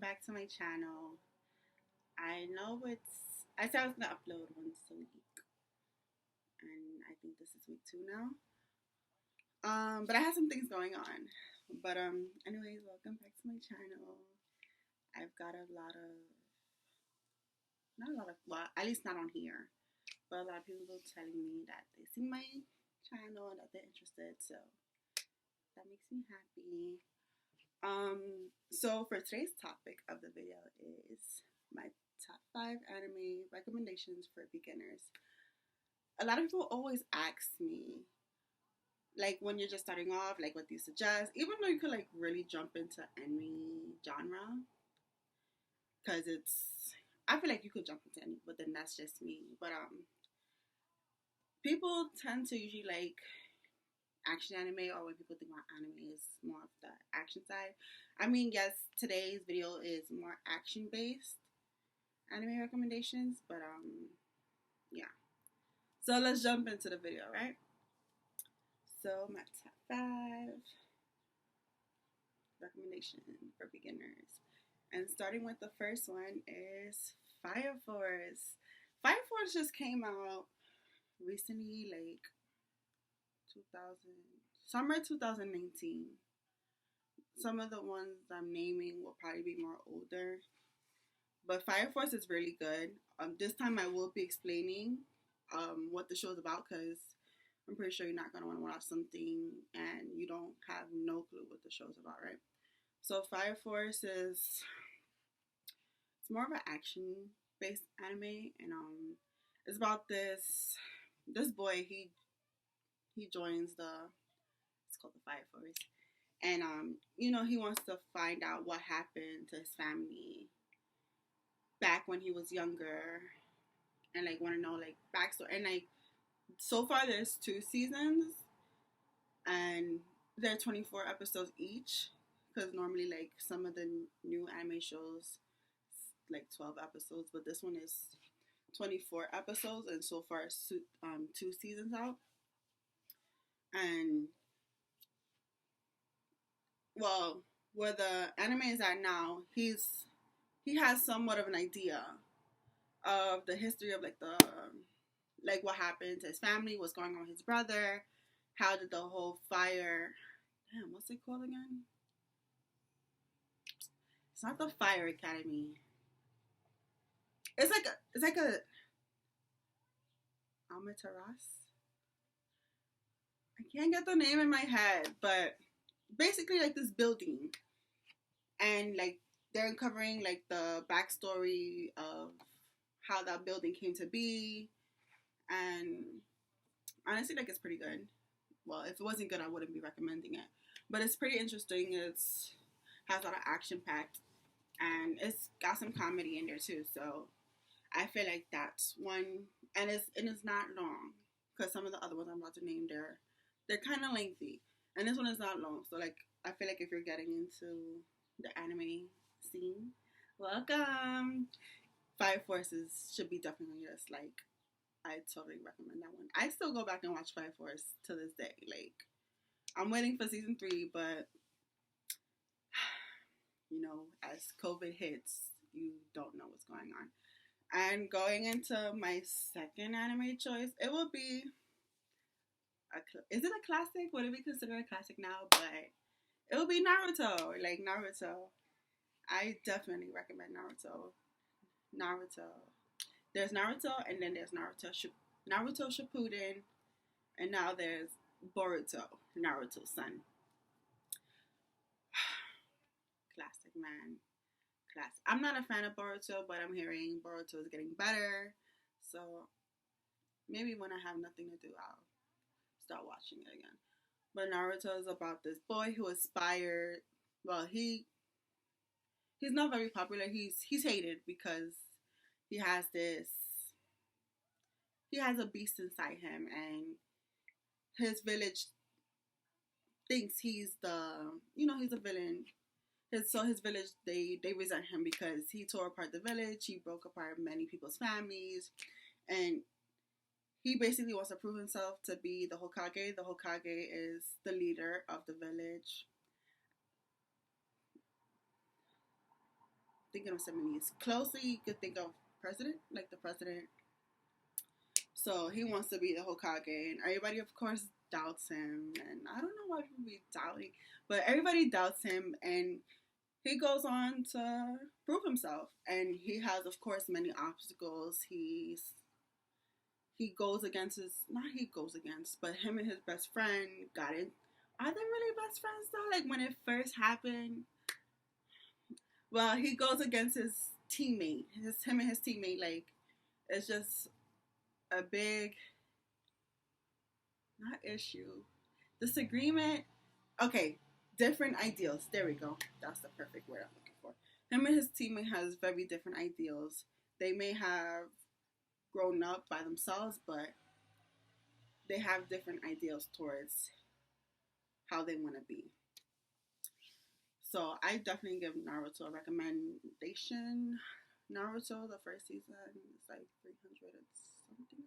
back to my channel. I know I said I was gonna upload once a week, and I think this is week 2 now. But I have some things going on. Anyways, welcome back to my channel. I've got not a lot of, well, at least not on here, but a lot of people telling me that they see my channel and that they're interested, so that makes me happy. So for today's topic of the video is my top 5 anime recommendations for beginners. A lot of people always ask me, like, when you're just starting off, like, what do you suggest? Even though you could, like, really jump into any genre, because I feel like you could jump into any, but then that's just me. But people tend to usually like action anime, or when people think about anime is more of the action side. I mean, yes, today's video is more action based anime recommendations, but yeah. So let's jump into the video, right? So my top 5 recommendations for beginners. And starting with the first one is Fire Force. Fire Force just came out recently, like summer 2019. Some of the ones I'm naming will probably be more older. But Fire Force is really good. This time I will be explaining what the show is about, because I'm pretty sure you're not going to want to watch something and you don't have no clue what the show's about, right? So Fire Force it's more of an action-based anime, and it's about this boy. He joins it's called the Fire Force, and he wants to find out what happened to his family back when he was younger, and like want to know like backstory. And like so far there's 2 seasons, and they're 24 episodes each, because normally like some of the new anime shows like 12 episodes, but this one is 24 episodes, and so far 2 seasons out. And well, where the anime is at now, he has somewhat of an idea of the history of like what happened to his family, what's going on with his brother, how did the whole fire, what's it called again? It's not the Fire Academy. It's like a Amaterasu. I can't get the name in my head, but basically like this building, and like they're uncovering like the backstory of how that building came to be, and honestly like it's pretty good. Well, if it wasn't good I wouldn't be recommending it, but it's pretty interesting. It's has a lot of action packed, and it's got some comedy in there too, so I feel like that's one, and it's not long, because some of the other ones I'm about to name, they're kind of lengthy, and this one is not long. So like I feel like if you're getting into the anime scene, welcome. Fire Forces should be definitely on your list. Like I totally recommend that one. I still go back and watch Fire Force to this day. Like I'm waiting for season 3, but as COVID hits, you don't know what's going on. And going into my second anime choice, it will be is it a classic? Would it be considered a classic now? But it will be Naruto. Like Naruto, I definitely recommend Naruto. There's Naruto, and then there's Naruto Shippuden, and now there's Boruto, Naruto's son. Classic, man. I'm not a fan of Boruto, but I'm hearing Boruto is getting better. So maybe when I have nothing to do, I'll start watching it again. But Naruto is about this boy who aspired. Well, he's not very popular. He's hated because he has a beast inside him, and his village thinks he's a villain. His village, they resent him because he tore apart the village, he broke apart many people's families, and he basically wants to prove himself to be the Hokage. The Hokage is the leader of the village. thinking of similes. Closely, you could think of president, like the president. So he wants to be the Hokage, and everybody, of course, doubts him. And I don't know why people be doubting, but everybody doubts him, and he goes on to prove himself. And he has, of course, many obstacles. He goes against his, not he goes against, but him and his best friend got in. Are they really best friends though? Like when it first happened, well, he goes against his teammate. Him and his teammate, like, it's just a big, not issue, disagreement. Okay, different ideals. There we go. That's the perfect word I'm looking for. Him and his teammate has very different ideals. They may have grown up by themselves, but they have different ideals towards how they want to be. So I definitely give Naruto a recommendation. Naruto, the first season, is like 300 and something.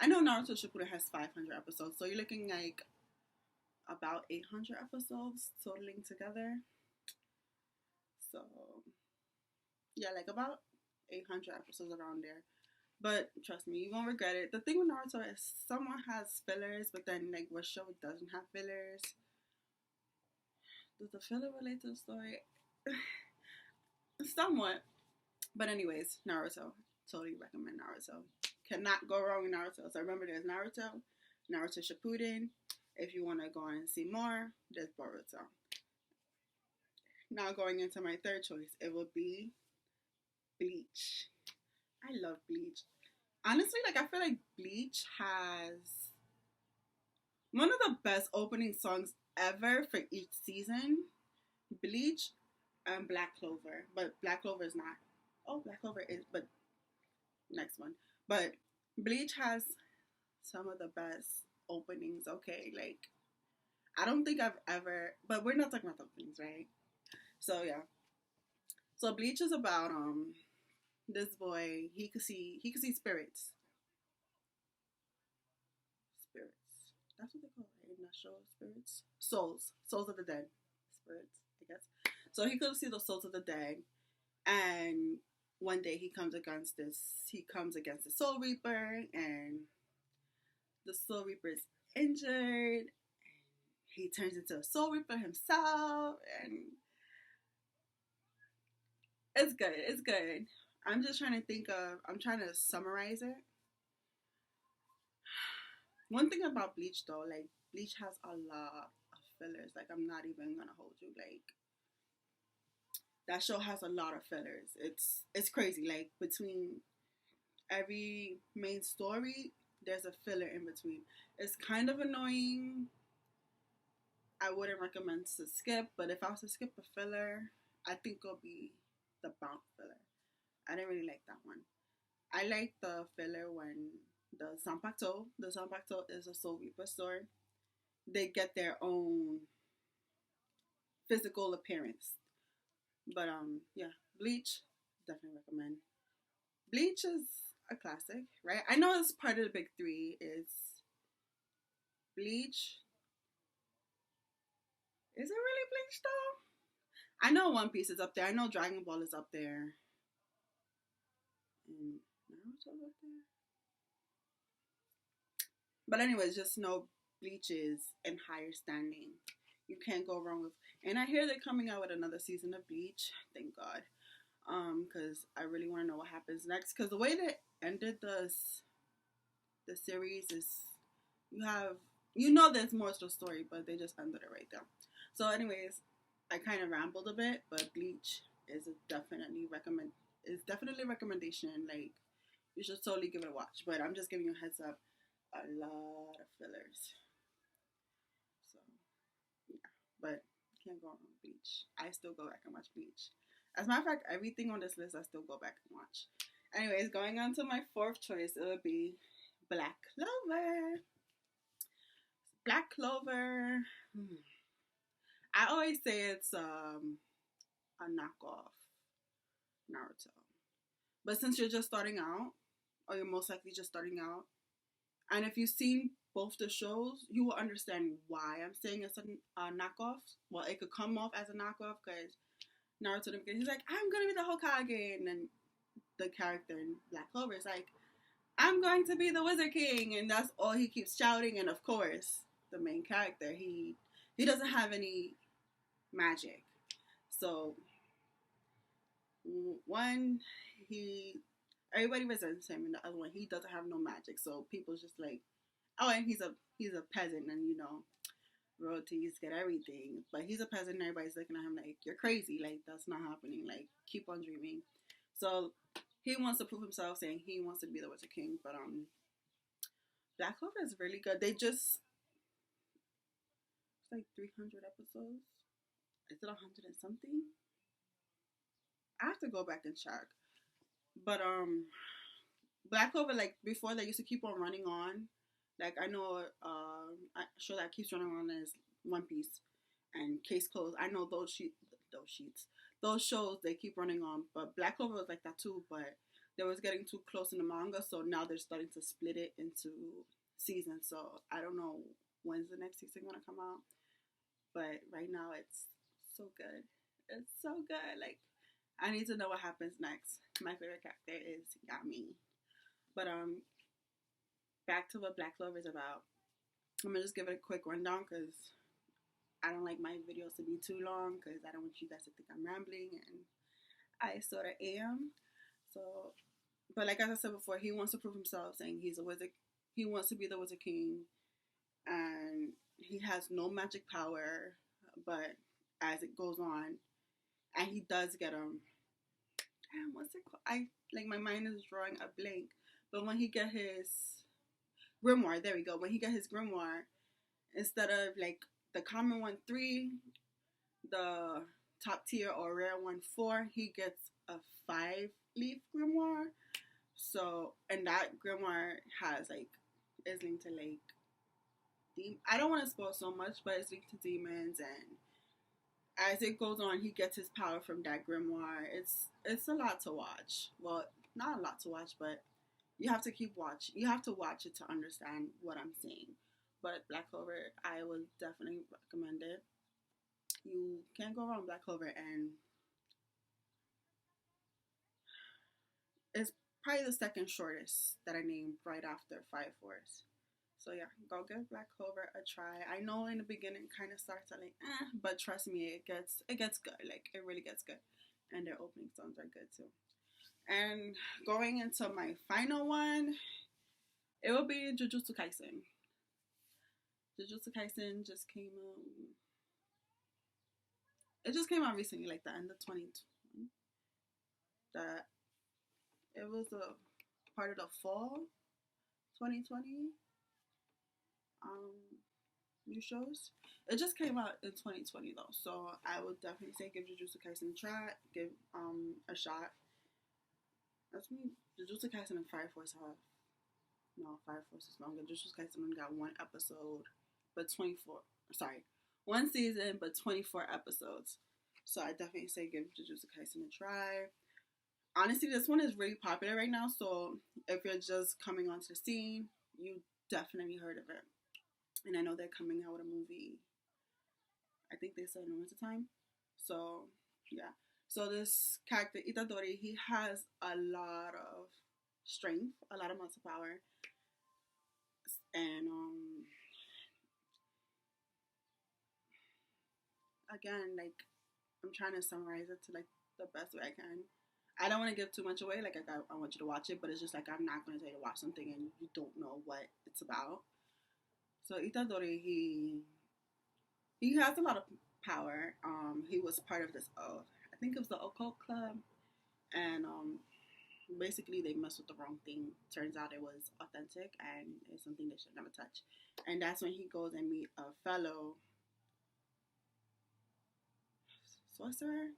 I know Naruto Shippuden has 500 episodes, so you're looking like about 800 episodes totaling together. So yeah, like about 800 episodes around there. But trust me, you won't regret it. The thing with Naruto is someone has fillers, but then like what show doesn't have fillers? Does the filler relate to the story? Somewhat. But anyways, Naruto. Totally recommend Naruto. Cannot go wrong with Naruto. So remember, there's Naruto, Naruto Shippuden. If you want to go on and see more, there's Boruto. Now going into my third choice, it will be Bleach. I love Bleach. Honestly, like I feel like Bleach has one of the best opening songs ever for each season. Bleach and Black Clover. But Black Clover is not. Oh, Black Clover is, but next one. But Bleach has some of the best openings, okay? Like, I don't think I've ever, but we're not talking about the openings, right? So, yeah. So, Bleach is about, this boy, he could see spirits. Spirits. That's what they call it in that show, spirits? Souls. Souls of the dead. Spirits, I guess. So, he could see the souls of the dead, and one day he comes against the Soul Reaper, and the Soul Reaper is injured. He turns into a Soul Reaper himself, and it's good. It's good. I'm trying to summarize it. One thing about Bleach though, like Bleach has a lot of fillers. Like I'm not even gonna hold you. Like that show has a lot of fillers. It's crazy. Like between every main story, there's a filler in between. It's kind of annoying. I wouldn't recommend to skip, but if I was to skip a filler, I think it'll be the Bounce filler. I didn't really like that one. I like the filler when the Zanpakuto is a Soul Reaper store. They get their own physical appearance. But yeah, Bleach, definitely recommend. Bleach is a classic, right? I know it's part of the big three. It's Bleach. Is it really Bleach though? I know One Piece is up there. I know Dragon Ball is up there. And Naruto's up there. But anyways, just know Bleach is in higher standing. You can't go wrong with. And I hear they're coming out with another season of Bleach. Thank God. Because I really want to know what happens next. Because the way they ended the series is there's more to the story, but they just ended it right there. So anyways, I kind of rambled a bit, but Bleach is definitely a recommendation. Like you should totally give it a watch. But I'm just giving you a heads up. A lot of fillers. So yeah, but can't go wrong with Bleach. I still go back and watch Bleach. As a matter of fact, everything on this list I still go back and watch. Anyways, going on to my fourth choice, it would be Black Clover. Black Clover. I always say it's a knockoff Naruto. But since you're just starting out, or you're most likely just starting out, and if you've seen both the shows, you will understand why I'm saying it's a knockoff. Well, it could come off as a knockoff because Naruto in the beginning, he's like, I'm gonna be the Hokage, and then the character in Black Clover is like, I'm going to be the Wizard King, and that's all he keeps shouting. And of course, the main character, he doesn't have any magic. So one, he everybody resents him, and the other one, he doesn't have no magic. So people's just like, oh, and he's a peasant, and royalties get everything, but he's a peasant, and everybody's looking at him like, you're crazy, like that's not happening, like keep on dreaming. So he wants to prove himself, saying he wants to be the Wizard King. But Black Clover is really good. They just it's like 300 episodes. Is it 100 and something? I have to go back and check. But Black Clover, like before, they used to keep on running on. Like I know a show that keeps running on is One Piece and Case Closed. I know those shows they keep running on. But Black Clover was like that too. But they was getting too close in the manga, so now they're starting to split it into seasons. So I don't know when's the next season gonna come out. But right now it's so good. It's so good. Like I need to know what happens next. My favorite character is Yami. But back to what Black Clover is about. I'm gonna just give it a quick rundown because I don't like my videos to be too long because I don't want you guys to think I'm rambling, and I sort of am. So, but like as I said before, he wants to prove himself, saying he's a wizard. He wants to be the Wizard King, and he has no magic power. But as it goes on, and he does get damn, what's it called? I like my mind is drawing a blank. But when he get his grimoire, there we go. When he get his grimoire, instead of like the common one 3, the top tier or rare one 4, he gets a 5-leaf grimoire. So, and that grimoire has like is linked to like I don't want to spoil so much, but it's linked to demons, and as it goes on, he gets his power from that grimoire. It's a lot to watch. Well, not a lot to watch, but you have to keep watch. You have to watch it to understand what I'm saying. But Black Clover, I would definitely recommend it. You can't go wrong with Black Clover, and it's probably the second shortest that I named right after Fire Force. So yeah, go give Black Clover a try. I know in the beginning it kind of starts at like, but trust me, it gets good. Like it really gets good, and their opening songs are good too. And going into my final one, it will be Jujutsu Kaisen. Jujutsu Kaisen just came out. It just came out recently, like the end of 2020. That it was a part of the fall 2020 new shows. It just came out in 2020 though, so I would definitely say give Jujutsu Kaisen a try. Give a shot. That's me. Jujutsu Kaisen and Fire Force have Fire Force is longer. Jujutsu Kaisen only got one episode, but 24. Sorry, one season, but 24 episodes. So I definitely say give Jujutsu Kaisen a try. Honestly, this one is really popular right now, so if you're just coming onto the scene, you definitely heard of it. And I know they're coming out with a movie. I think they said in winter time. So yeah. So this character Itadori, he has a lot of strength, a lot of muscle power, and again, like I'm trying to summarize it to like the best way I can. I don't want to give too much away. Like I want you to watch it, but it's just like I'm not going to tell you to watch something and you don't know what it's about. So Itadori, he has a lot of power. He was part of this. I think it was the occult club, and basically they messed with the wrong thing. Turns out it was authentic and it's something they should never touch. And that's when he goes and meet a fellow sorcerer,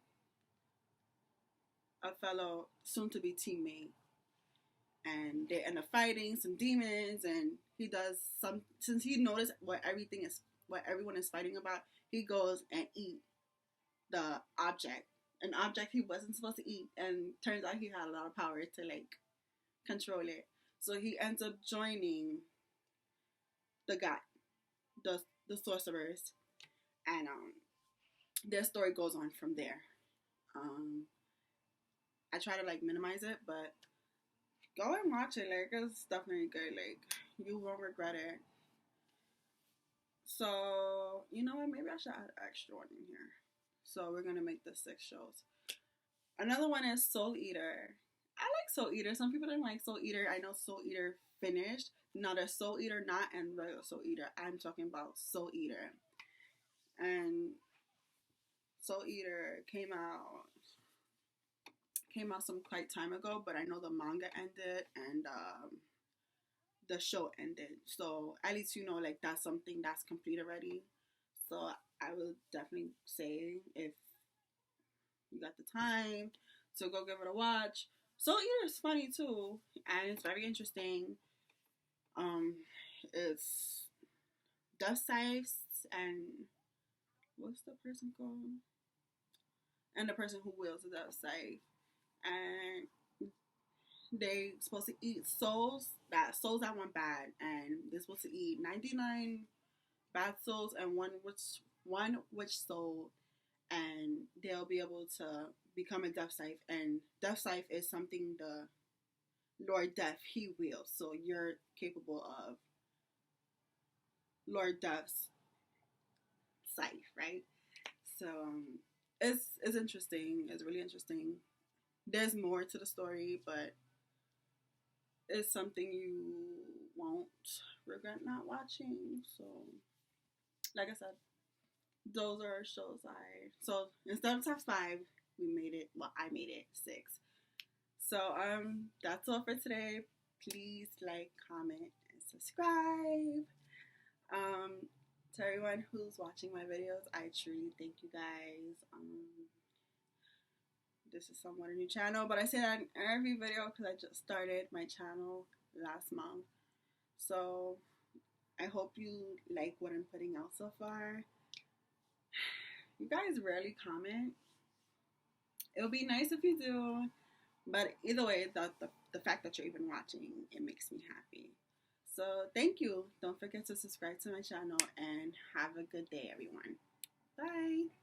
a fellow soon-to-be teammate, and they end up fighting some demons. And he does some since he noticed what everyone is fighting about. He goes and eat the object, an object he wasn't supposed to eat, and turns out he had a lot of power to like control it. So he ends up joining the guy, the sorcerers, and their story goes on from there. Um, I try to like minimize it, but go and watch it. Like it's definitely good. Like you won't regret it. So you know what? Maybe I should add an extra one in here. So we're gonna make this 6 shows. Another one is Soul Eater. I like Soul Eater. Some people don't like Soul Eater. I know Soul Eater finished. Now there's Soul Eater not and regular Soul Eater. I'm talking about Soul Eater. And Soul Eater came out some quite time ago, but I know the manga ended and the show ended. So at least you know like that's something that's complete already. So I would definitely say if you got the time to go give it a watch. Soul Eater is funny too, and it's very interesting. Um, it's Dust Scythes and what's the person called? And the person who wields the Dust Scythe, and they supposed to eat souls that went bad, and they're supposed to eat 99 bad souls and one witch soul, and they'll be able to become a Death Scythe. And Death Scythe is something the Lord Death he wields, so you're capable of Lord Death's scythe, right? So it's interesting. It's really interesting. There's more to the story, but it's something you won't regret not watching. So, like I said, those are shows so instead of top 5, we made it. Well, I made it 6. So that's all for today. Please like, comment, and subscribe. To everyone who's watching my videos, I truly thank you guys. This is somewhat a new channel, but I say that in every video because I just started my channel last month. So I hope you like what I'm putting out so far. You guys rarely comment. It would be nice if you do, but either way, the fact that you're even watching, it makes me happy. So thank you. Don't forget to subscribe to my channel and have a good day, everyone. Bye.